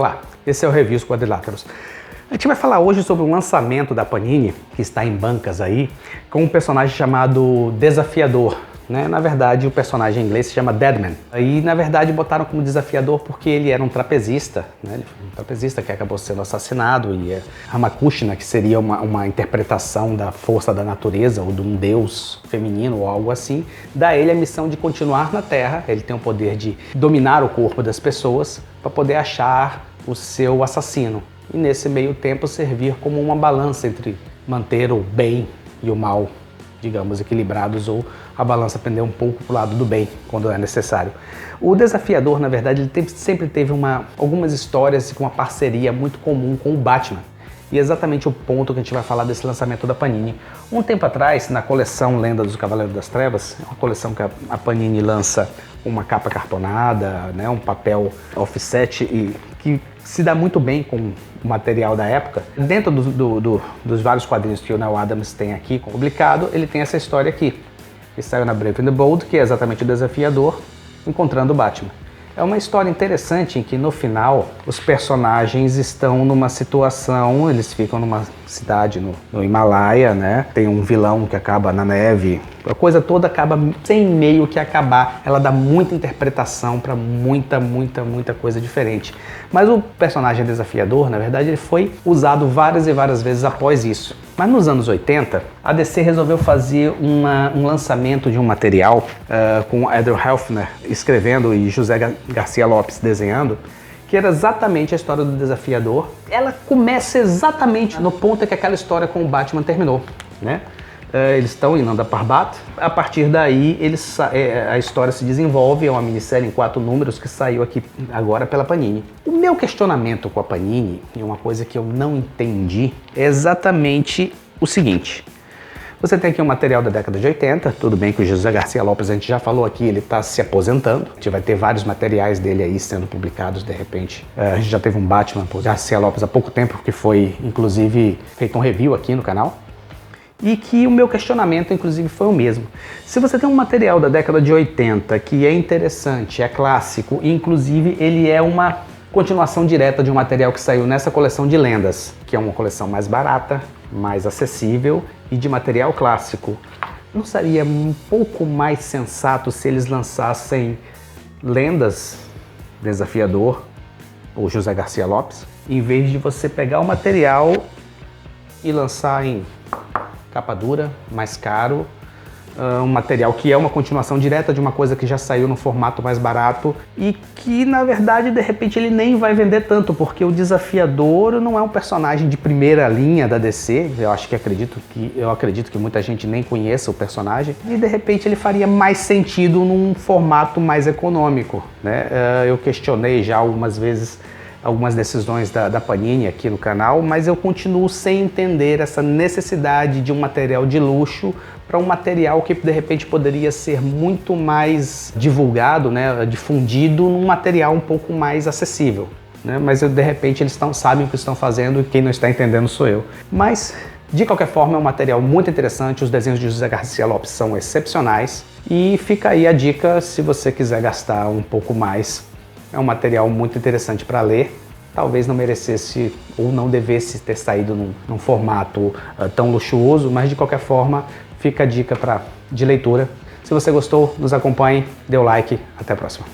Olá, esse é o Reviews Quadriláteros. A gente vai falar hoje sobre um lançamento da Panini, que está em bancas aí, com um personagem chamado Desafiador. Na verdade, o personagem em inglês se chama Deadman. E, na verdade, botaram como desafiador porque ele era um trapezista, Ele foi um trapezista que acabou sendo assassinado, e Ramakrishna, que seria uma interpretação da força da natureza, ou de um deus feminino, ou algo assim, dá a ele a missão de continuar na Terra. Ele tem o poder de dominar o corpo das pessoas para poder achar o seu assassino. E, nesse meio tempo, servir como uma balança entre manter o bem e o mal, digamos, equilibrados, ou a balança pender um pouco para o lado do bem, quando é necessário. O Desafiador, na verdade, ele sempre teve algumas histórias com uma parceria muito comum com o Batman. E é exatamente o ponto que a gente vai falar desse lançamento da Panini. Um tempo atrás, na coleção Lenda dos Cavaleiros das Trevas, uma coleção que a Panini lança uma capa cartonada, um papel offset, e que se dá muito bem com o material da época. Dentro dos vários quadrinhos que o Neal Adams tem aqui publicado, ele tem essa história aqui, que saiu na Brave and the Bold, que é exatamente o Desafiador encontrando o Batman. É uma história interessante em que, no final, os personagens estão numa situação, eles ficam numa cidade no Himalaia, Tem um vilão que acaba na neve. A coisa toda acaba sem meio que acabar. Ela dá muita interpretação para muita coisa diferente. Mas o personagem Desafiador, na verdade, ele foi usado várias e várias vezes após isso. Mas nos anos 80, a DC resolveu fazer um lançamento de um material com Andrew Helfner escrevendo e José Garcia Lopes desenhando, que era exatamente a história do Desafiador. Ela começa exatamente no ponto em que aquela história com o Batman terminou, Eles estão em Nanda Parbat. A partir daí, a história se desenvolve. É uma minissérie em 4 números que saiu aqui agora pela Panini. O meu questionamento com a Panini, e uma coisa que eu não entendi, é exatamente o seguinte. Você tem aqui um material da década de 80, tudo bem que o José Garcia Lopes, a gente já falou aqui, ele está se aposentando. A gente vai ter vários materiais dele aí sendo publicados de repente. A gente já teve um Batman por Garcia Lopes há pouco tempo, que foi, inclusive, feito um review aqui no canal. E que o meu questionamento, inclusive, foi o mesmo. Se você tem um material da década de 80 que é interessante, é clássico, e inclusive ele é uma continuação direta de um material que saiu nessa coleção de lendas, que é uma coleção mais barata, mais acessível e de material clássico, não seria um pouco mais sensato se eles lançassem Lendas, Desafiador, ou José Garcia Lopes, em vez de você pegar o material e lançar em capa dura, mais caro, um material que é uma continuação direta de uma coisa que já saiu no formato mais barato e que, na verdade, de repente ele nem vai vender tanto, porque o Desafiador não é um personagem de primeira linha da DC. Eu acredito que muita gente nem conheça o personagem, e de repente ele faria mais sentido num formato mais econômico, Eu questionei já algumas vezes algumas decisões da Panini aqui no canal, mas eu continuo sem entender essa necessidade de um material de luxo para um material que de repente poderia ser muito mais divulgado, difundido num material um pouco mais acessível. Mas de repente eles sabem o que estão fazendo, e quem não está entendendo sou eu. Mas, de qualquer forma, é um material muito interessante, os desenhos de José Garcia Lopes são excepcionais, e fica aí a dica se você quiser gastar um pouco mais. É um material muito interessante para ler. Talvez não merecesse ou não devesse ter saído num formato tão luxuoso, mas de qualquer forma fica a dica de leitura. Se você gostou, nos acompanhe, dê o like, até a próxima.